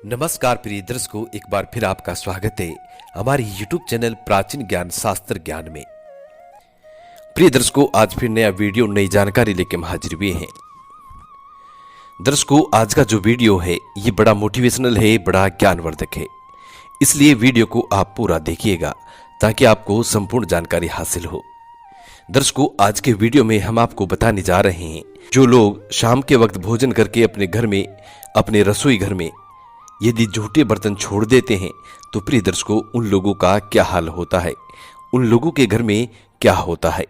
नमस्कार प्रिय दर्शकों, एक बार फिर आपका स्वागत है हमारे YouTube चैनल प्राचीन ज्ञान शास्त्र ज्ञान में। प्रिय दर्शकों, आज फिर नया वीडियो नई जानकारी लेकर हम हाजिर हुए हैं। दर्शकों, आज का जो वीडियो है ये बड़ा मोटिवेशनल है, बड़ा ज्ञानवर्धक है, इसलिए वीडियो को आप पूरा देखिएगा ताकि आपको संपूर्ण जानकारी हासिल हो। दर्शकों, आज के वीडियो में हम आपको बताने जा रहे हैं जो लोग शाम के वक्त भोजन करके अपने घर में, अपने रसोई घर में यदि झूठे बर्तन छोड़ देते हैं तो प्रिय दर्शकों उन लोगों का क्या हाल होता है, उन लोगों के घर में क्या होता है।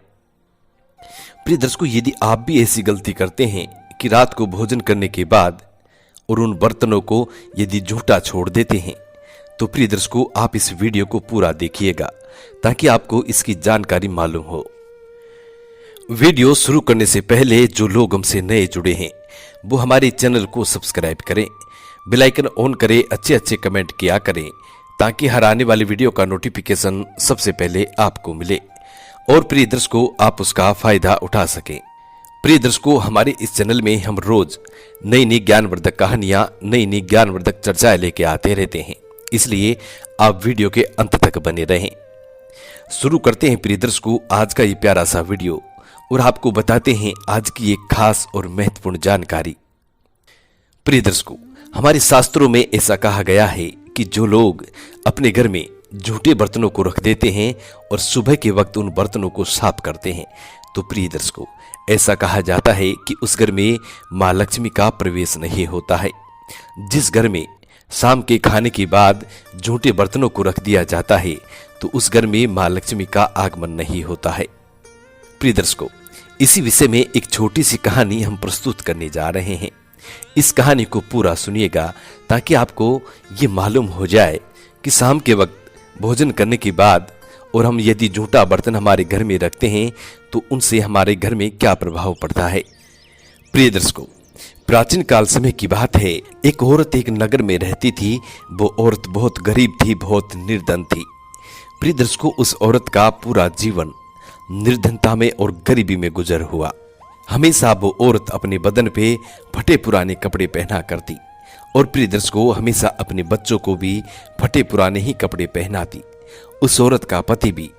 प्रिय दर्शकों, यदि आप भी ऐसी गलती करते हैं कि रात को भोजन करने के बाद और उन बर्तनों को यदि झूठा छोड़ देते हैं तो प्रिय दर्शकों आप इस वीडियो को पूरा देखिएगा ताकि आपको इसकी जानकारी मालूम हो। वीडियो शुरू करने से पहले जो लोग हमसे नए जुड़े हैं वो हमारे चैनल को सब्सक्राइब करें, बेल आइकन ऑन करें, अच्छे कमेंट किया करें ताकि हर आने वाली वीडियो का नोटिफिकेशन सबसे पहले आपको मिले और प्रिय दर्शकों आप उसका फायदा उठा सकें। प्रिय दर्शकों, हमारे इस चैनल में हम रोज नई ज्ञानवर्धक कहानियां, नई ज्ञानवर्धक चर्चाएं लेके आते रहते हैं, इसलिए आप वीडियो के अंत तक बने रहें। शुरू करते हैं प्रिय दर्शकों आज का ये प्यारा सा वीडियो और आपको बताते हैं आज की एक खास और महत्वपूर्ण जानकारी। प्रिय दर्शकों, हमारे शास्त्रों में ऐसा कहा गया है कि जो लोग अपने घर में झूठे बर्तनों को रख देते हैं और सुबह के वक्त उन बर्तनों को साफ करते हैं तो प्रिय दर्शकों ऐसा कहा जाता है कि उस घर में मां लक्ष्मी का प्रवेश नहीं होता है। जिस घर में शाम के खाने के बाद झूठे बर्तनों को रख दिया जाता है तो उस घर में मां लक्ष्मी का आगमन नहीं होता है। प्रिय दर्शकों, इसी विषय में एक छोटी सी कहानी हम प्रस्तुत करने जा रहे हैं। इस कहानी को पूरा सुनिएगा ताकि आपको ये मालूम हो जाए कि शाम के वक्त भोजन करने के बाद और हम यदि झूठा बर्तन हमारे घर में रखते हैं तो उनसे हमारे घर में क्या प्रभाव पड़ता है। प्रिय दर्शकों, प्राचीन काल समय की बात है। एक औरत एक नगर में रहती थी। वो औरत बहुत गरीब थी, बहुत निर्धन थी। प्रिय दर्शकों, उस औरत का पूरा जीवन निर्धनता में और गरीबी में गुजर हुआ। हमेशा वो औरत अपने बदन पे फटे पुराने कपड़े पहना करती और प्रिय दर्शकों हमेशा अपने बच्चों को भी फटे पुराने ही कपड़े पहनाती। उस औरत का पति भी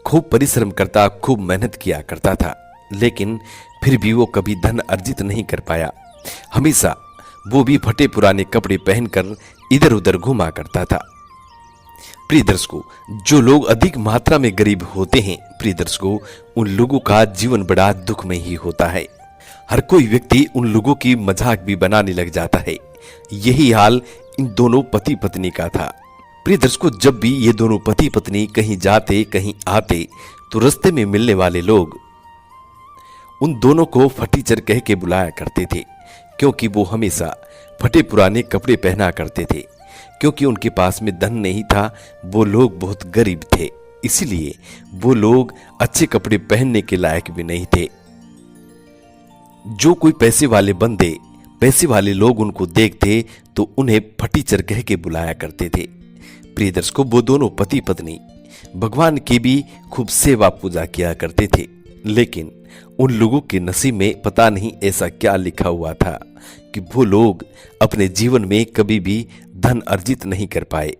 खूब परिश्रम करता, खूब मेहनत किया करता था, लेकिन फिर भी वो कभी धन अर्जित नहीं कर पाया। हमेशा वो भी फटे पुराने कपड़े पहनकर इधर उधर घूमा करता था। प्रिय दर्शकों, जो लोग अधिक मात्रा में गरीब होते हैं प्रिय दर्शकों उन लोगों का जीवन बड़ा दुख में ही होता है। हर कोई व्यक्ति उन लोगों की मजाक भी बनाने लग जाता है। यही हाल इन दोनों पति पत्नी का था। प्रिय दर्शकों, जब भी ये दोनों पति पत्नी कहीं जाते कहीं आते तो रास्ते में मिलने वाले लोग उन दोनों को फटीचर कह के बुलाया करते थे, क्योंकि वो हमेशा फटे पुराने कपड़े पहना करते थे। क्योंकि उनके पास में धन नहीं था, वो लोग बहुत गरीब थे, इसलिए वो लोग अच्छे कपड़े पहनने के लायक भी नहीं थे। जो कोई पैसे वाले बंदे, पैसे वाले लोग उनको देखते तो उन्हें फटीचर कह के बुलाया करते थे। प्रिय दर्शकों, वो दोनों पति पत्नी भगवान की भी खूब सेवा पूजा किया करते थे, लेकिन उन लोगों के नसीब में पता नहीं ऐसा क्या लिखा हुआ था कि वो लोग अपने जीवन में कभी भी धन अर्जित नहीं कर पाए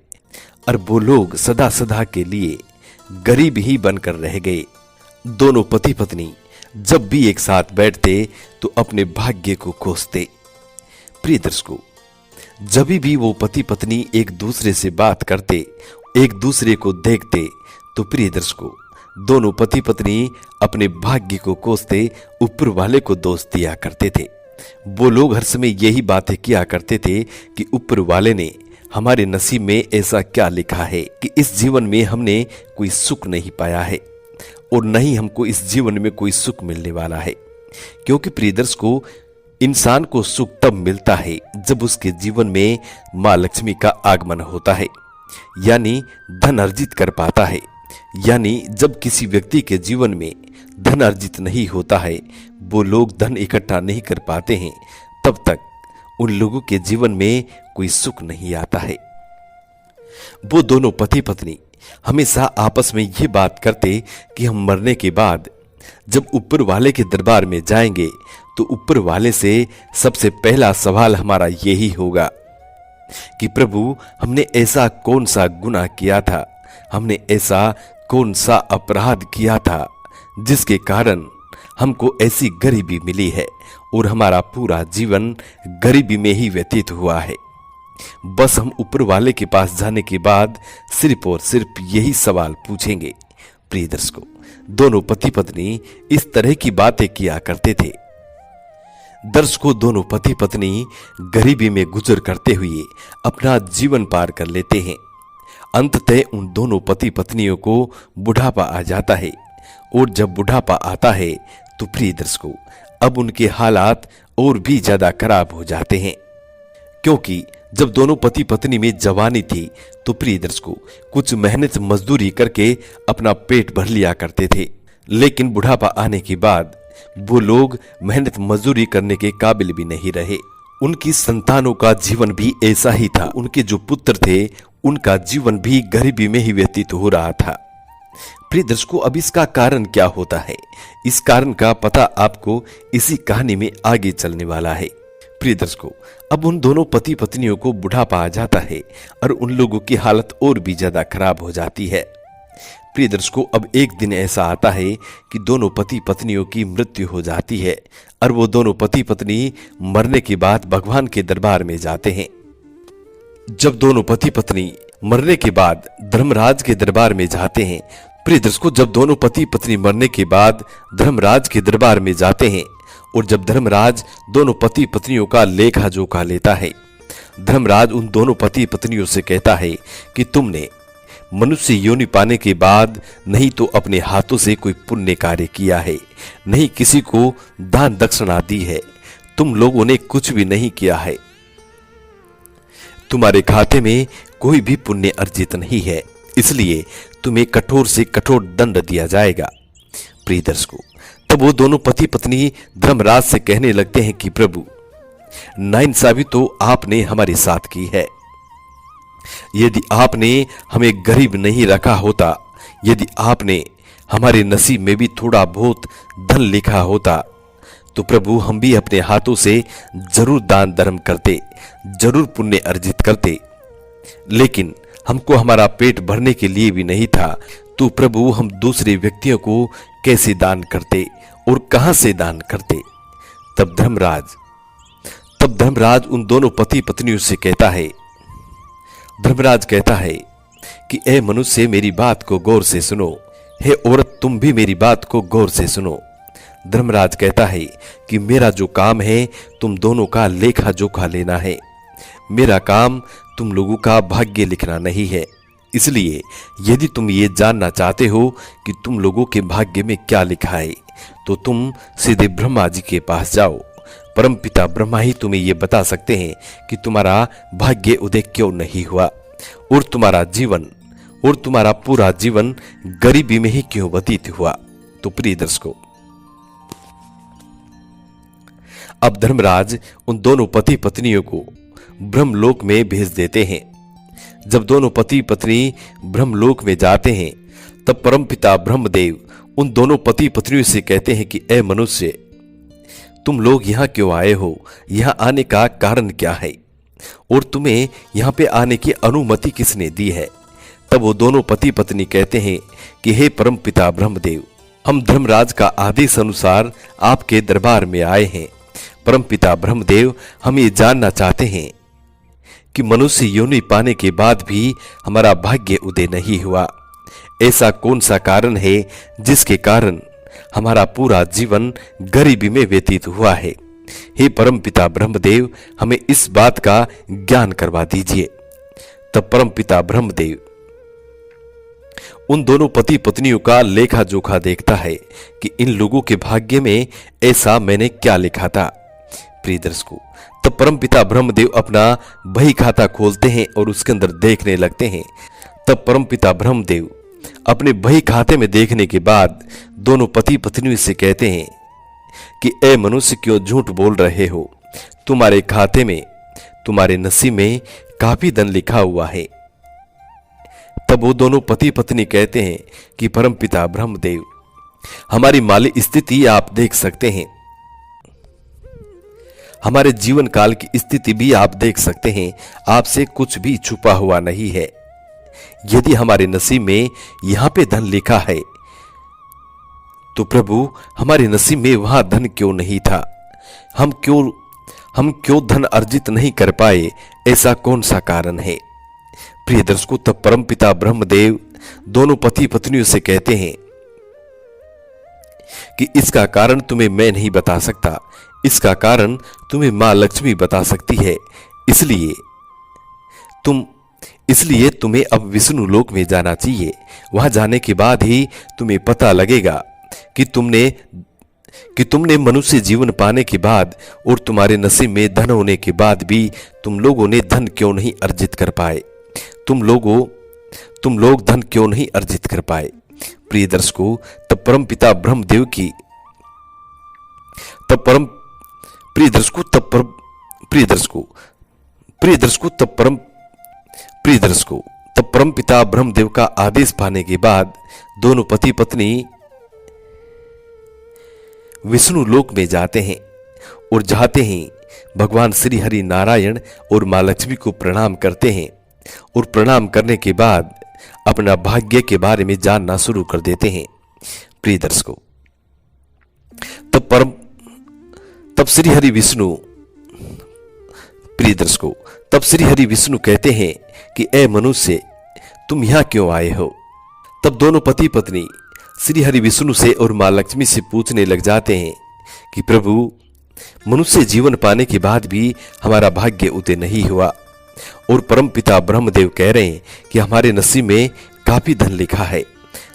और वो लोग सदा सदा के लिए गरीब ही बनकर रह गए। दोनों पति पत्नी जब भी एक साथ बैठते तो अपने भाग्य को कोसते। प्रिय दर्शकों, जब भी वो पति पत्नी एक दूसरे से बात करते, एक दूसरे को देखते तो प्रिय दर्शकों दोनों पति पत्नी अपने भाग्य को कोसते ऊपर वाले को दोष दिया करते थे। वो लोग हर समय यही बातें किया करते थे कि ऊपर वाले ने हमारे नसीब में ऐसा क्या लिखा है कि इस जीवन में हमने कोई सुख नहीं पाया है और नहीं हमको इस जीवन में कोई सुख मिलने वाला है। क्योंकि प्रिय दर्शकों, इंसान को सुख तब मिलता है जब उसके जीवन में मां लक्ष्मी का आगमन होता है, यानी धन अर्जित कर पाता है। यानी जब किसी व्यक्ति के जीवन में धन अर्जित नहीं होता है, वो लोग धन इकट्ठा नहीं कर पाते हैं, तब तक उन लोगों के जीवन में कोई सुख नहीं आता है। वो दोनों पति पत्नी हमेशा आपस में ये बात करते कि हम मरने के बाद जब ऊपर वाले के दरबार में जाएंगे तो ऊपर वाले से सबसे पहला सवाल हमारा यही होगा कि प्रभु, हमने ऐसा कौन सा गुनाह किया था, हमने ऐसा कौन सा अपराध किया था जिसके कारण हमको ऐसी गरीबी मिली है और हमारा पूरा जीवन गरीबी में ही व्यतीत हुआ है। बस हम ऊपर वाले के पास जाने के बाद सिर्फ और सिर्फ यही सवाल पूछेंगे। प्रिय दर्शकों, दोनों पति पत्नी इस तरह की बातें किया करते थे। दर्शकों, दोनों पति पत्नी गरीबी में गुजर करते हुए अपना जीवन पार कर लेते हैं। अंततः उन दोनों पति पत्नियों को बुढ़ापा आ जाता है और जब बुढ़ापा आता है तो प्रिय दर्शकों, अब उनके हालात और भी ज्यादा खराब हो जाते हैं, क्योंकि जब दोनों पति पत्नी में जवानी थी तो प्रिय दर्शकों, कुछ मेहनत मजदूरी करके अपना पेट भर लिया करते थे। लेकिन बुढ़ापा आने के बाद वो लोग मेहनत मजदूरी करने के काबिल भी नहीं रहे। उनकी संतानों का जीवन भी ऐसा ही था। उनके जो पुत्र थे उनका जीवन भी गरीबी में ही व्यतीत हो रहा था। प्रिय दर्शकों, अब इसका कारण क्या होता है, इस कारण का पता आपको इसी कहानी में आगे चलने वाला है। प्रिय दर्शकों, अब उन दोनों पति पत्नियों को बुढ़ापा आ जाता है और उन लोगों की हालत और भी ज्यादा खराब हो जाती है। प्रिय दर्शकों, अब एक दिन ऐसा आता है कि दोनों पति पत्नियों की मृत्यु हो जाती है और वो दोनों पति पत्नी मरने के बाद भगवान के दरबार में जाते हैं। जब दोनों पति पत्नी मरने के बाद धर्मराज के दरबार में जाते हैं, प्रिय दर्शकों, जब दोनों पति पत्नी मरने के बाद धर्मराज के दरबार में जाते हैं और जब धर्मराज दोनों पति पत्नियों का लेखा जोखा लेता है, धर्मराज उन दोनों पति पत्नियों से कहता है कि तुमने मनुष्य योनि पाने के बाद नहीं तो अपने हाथों से कोई पुण्य कार्य किया है, नहीं किसी को दान दक्षिणा दी है, तुम लोगों ने कुछ भी नहीं किया है, तुम्हारे खाते में कोई भी पुण्य अर्जित नहीं है, इसलिए तुम्हें कठोर से कठोर दंड दिया जाएगा। प्रिय दर्शकों, तब वो दोनों पति पत्नी धर्मराज से कहने लगते हैं कि प्रभु, नाइंसाफी तो आपने हमारे साथ की है। यदि आपने हमें गरीब नहीं रखा होता, यदि आपने हमारे नसीब में भी थोड़ा बहुत धन लिखा होता, तो प्रभु हम भी अपने हाथों से जरूर दान धर्म करते, जरूर पुण्य अर्जित करते। लेकिन हमको हमारा पेट भरने के लिए भी नहीं था, तो प्रभु हम दूसरे व्यक्तियों को कैसे दान करते और कहां से दान करते। तब धर्मराज उन दोनों पति पत्नियों से कहता है, धर्मराज कहता है कि ए मनुष्य, मेरी बात को गौर से सुनो, हे औरत तुम भी मेरी बात को गौर से सुनो। धर्मराज कहता है कि मेरा जो काम है तुम दोनों का लेखा जोखा लेना है, मेरा काम तुम लोगों का भाग्य लिखना नहीं है। इसलिए यदि तुम ये जानना चाहते हो कि तुम लोगों के भाग्य में क्या लिखा है, तो तुम सीधे ब्रह्मा जी के पास जाओ। परमपिता ब्रह्मा ही तुम्हें ये बता सकते हैं कि तुम्हारा भाग्य उदय क्यों नहीं हुआ और तुम्हारा पूरा जीवन गरीबी में ही क्यों व्यतीत हुआ। तो प्रिय दर्शकों, अब धर्मराज उन दोनों पति पत्नियों को ब्रह्मलोक में भेज देते हैं। जब दोनों पति पत्नी ब्रह्मलोक में जाते हैं, तब परमपिता ब्रह्मदेव उन दोनों पति पत्नियों से कहते हैं कि ए मनुष्य, तुम लोग यहाँ क्यों आए हो, यहाँ आने का कारण क्या है और तुम्हें यहाँ पे आने की अनुमति किसने दी है। तब वो दोनों पति पत्नी कहते हैं कि हे परमपिता ब्रह्मदेव, हम धर्मराज का आदेश अनुसार आपके दरबार में आए हैं। परमपिता ब्रह्मदेव, हम ये जानना चाहते हैं कि मनुष्य योनि पाने के बाद भी हमारा भाग्य उदय नहीं हुआ। ऐसा कौन सा कारण है जिसके कारण हमारा पूरा जीवन गरीबी में व्यतीत हुआ है। हे परमपिता ब्रह्मदेव, हमें इस बात का ज्ञान करवा दीजिए। तब परमपिता ब्रह्मदेव उन दोनों पति पत्नियों का लेखा जोखा देखता है कि इन लोगों के भाग्य में ऐसा मैंने क्या लिखा था। प्रिय दर्शकों, तब परमपिता ब्रह्मदेव अपना बही खाता खोलते हैं और उसके अंदर देखने लगते हैं। तब परमपिता ब्रह्मदेव अपने बही खाते में देखने के बाद दोनों पति पत्नियों से कहते हैं कि ए मनुष्य, क्यों झूठ बोल रहे हो, तुम्हारे खाते में, तुम्हारे नसीब में काफी धन लिखा हुआ है। तब वो दोनों पति पत्नी कहते हैं कि परमपिता ब्रह्मदेव, हमारी माली स्थिति आप देख सकते हैं, हमारे जीवन काल की स्थिति भी आप देख सकते हैं। आपसे कुछ भी छुपा हुआ नहीं है। यदि हमारे नसीब में यहां पे धन लिखा है तो प्रभु हमारे नसीब में वहां धन क्यों नहीं था? हम क्यों धन अर्जित नहीं कर पाए? ऐसा कौन सा कारण है? प्रिय दर्शकों, तब परमपिता ब्रह्मदेव दोनों पति पत्नियों से कहते हैं कि इसका कारण तुम्हें मैं नहीं बता सकता, इसका कारण तुम्हें मां लक्ष्मी बता सकती है। इसलिए तुम्हें अब विष्णु लोक में जाना चाहिए। वहां जाने के बाद ही तुम्हें पता लगेगा कि तुमने मनुष्य जीवन पाने के बाद और तुम्हारे नसीब में धन होने के बाद भी तुम लोगों ने धन क्यों नहीं अर्जित कर पाए? तुम लोग धन क्यों नहीं अर्जित कर पाए? प्रिय दर्शकों, तब परमपिता ब्रह्मदेव की तब परमपिता ब्रह्मदेव का आदेश पाने के बाद दोनों पति पत्नी विष्णु लोक में जाते हैं और जाते ही भगवान श्री हरि नारायण और मां लक्ष्मी को प्रणाम करते हैं और प्रणाम करने के बाद अपना भाग्य के बारे में जानना शुरू कर देते हैं। प्रिय दर्शकों, तब श्री हरि विष्णु कहते हैं कि ए मनुष्य, तुम यहां क्यों आए हो? तब दोनों पति पत्नी श्री हरि विष्णु से और मां लक्ष्मी से पूछने लग जाते हैं कि प्रभु, मनुष्य जीवन पाने के बाद भी हमारा भाग्य उदय नहीं हुआ और परमपिता ब्रह्मदेव कह रहे हैं कि हमारे नसीब में काफी धन लिखा है,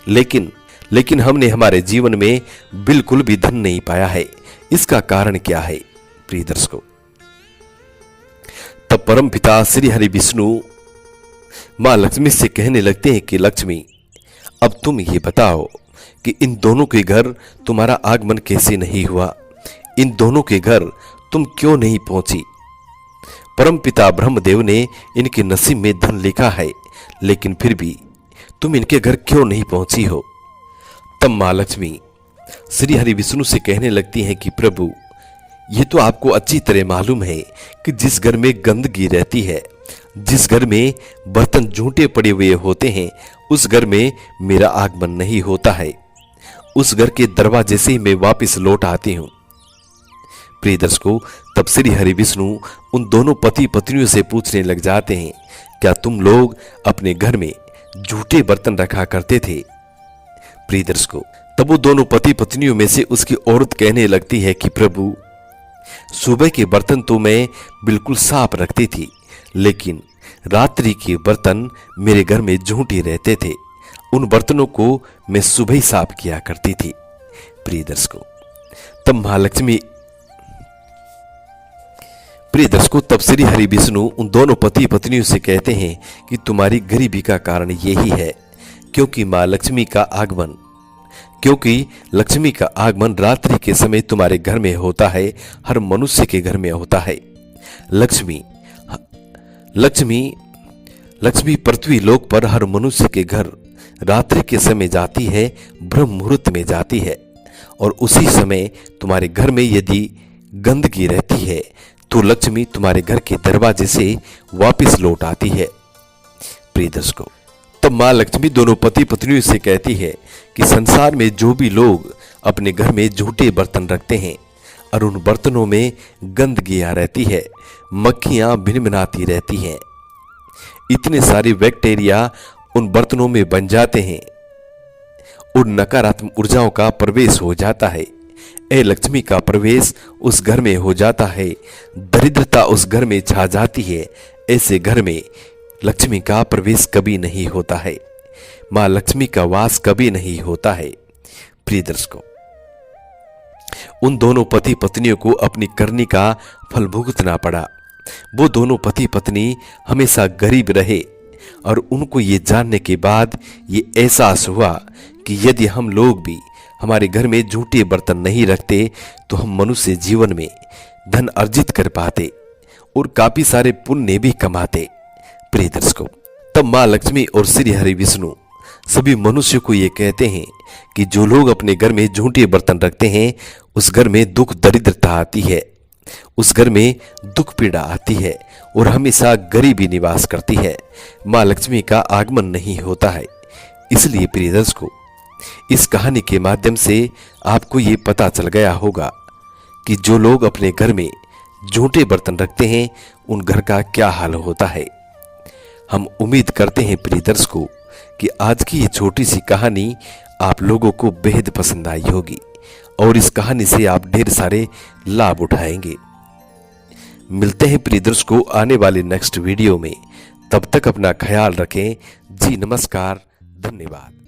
लेकिन हमने हमारे जीवन में बिल्कुल भी धन नहीं पाया है। इसका कारण क्या है? प्रिय दर्शकों, तब परमपिता श्री हरि विष्णु मां लक्ष्मी से कहने लगते हैं कि लक्ष्मी, अब तुम ये बताओ कि इन दोनों के घर तुम्हारा आगमन कैसे नहीं हुआ? इन दोनों के घर तुम क्यों नहीं पहुंची? परमपिता ब्रह्मदेव ने इनके नसीब में धन लिखा है, लेकिन फिर भी तुम इनके घर क्यों नहीं पहुंची हो? तब मां लक्ष्मी श्री हरि विष्णु से कहने लगती हैं कि प्रभु, ये तो आपको अच्छी तरह मालूम है कि जिस घर में गंदगी रहती है, जिस घर में बर्तन झूठे पड़े हुए होते हैं, उस घर में मेरा आगमन नहीं होता है। उस घर के दरवाजे से मैं वापस लौट आती हूं। प्रिय दर्शकों, तब श्री हरि विष्णु उन दोनों पति पत्नियों से पूछने लग जाते हैं, क्या तुम लोग अपने घर में झूठे बर्तन रखा करते थे? प्रिय दर्शकों, तब वो दोनों पति पत्नियों में से उसकी औरत कहने लगती है कि प्रभु, सुबह के बर्तन तो मैं बिल्कुल साफ रखती थी, लेकिन रात्रि के बर्तन मेरे घर में झूठे रहते थे। उन बर्तनों को मैं सुबह ही साफ किया करती थी। प्रिय दर्शकों, तब श्री हरि विष्णु उन दोनों पति पत्नियों से कहते हैं कि तुम्हारी गरीबी का कारण यही है, क्योंकि लक्ष्मी का आगमन रात्रि के समय तुम्हारे घर में होता है, हर मनुष्य के घर में होता है। लक्ष्मी पृथ्वी लोक पर हर मनुष्य के घर रात्रि के समय जाती है, ब्रह्म मुहूर्त में जाती है, और उसी समय तुम्हारे घर में यदि गंदगी रहती है तो लक्ष्मी तुम्हारे घर के दरवाजे से वापस लौट आती है। प्रिय दर्शकों, तब मां लक्ष्मी दोनों पति पत्नियों से कहती है कि संसार में जो भी लोग अपने घर में झूठे बर्तन रखते हैं और उन बर्तनों में गंदगियां रहती है, मक्खियां भिनभिनाती रहती हैं, इतने सारे बैक्टीरिया उन बर्तनों में बन जाते हैं और नकारात्मक ऊर्जाओं का प्रवेश हो जाता है। ए लक्ष्मी का प्रवेश उस घर में हो जाता है, दरिद्रता उस घर में छा जाती है। ऐसे घर में लक्ष्मी का प्रवेश कभी नहीं होता है, मां लक्ष्मी का वास कभी नहीं होता है। प्रिय दर्शकों, उन दोनों पति पत्नियों को अपनी करनी का फल भुगतना पड़ा। वो दोनों पति पत्नी हमेशा गरीब रहे और उनको ये जानने के बाद ये एहसास हुआ कि यदि हम लोग भी हमारे घर में झूठे बर्तन नहीं रखते तो हम मनुष्य जीवन में धन अर्जित कर पाते और काफी सारे पुण्य भी कमाते। प्रिय दर्शकों, तब मां लक्ष्मी और श्री हरि विष्णु सभी मनुष्य को ये कहते हैं कि जो लोग अपने घर में झूठे बर्तन रखते हैं उस घर में दुख दरिद्रता आती है उस घर में दुख पीड़ा आती है और हमेशा गरीबी निवास करती है। माँ लक्ष्मी का आगमन नहीं होता है। इसलिए प्रिय दर्शकों, इस कहानी के माध्यम से आपको ये पता चल गया होगा कि जो लोग अपने घर में झूठे बर्तन रखते हैं उन घर का क्या हाल होता है। हम उम्मीद करते हैं प्रिय दर्शकों कि आज की ये छोटी सी कहानी आप लोगों को बेहद पसंद आई होगी और इस कहानी से आप ढेर सारे लाभ उठाएंगे। मिलते हैं प्रिय दर्शकों आने वाले नेक्स्ट वीडियो में। तब तक अपना ख्याल रखें। जी नमस्कार, धन्यवाद।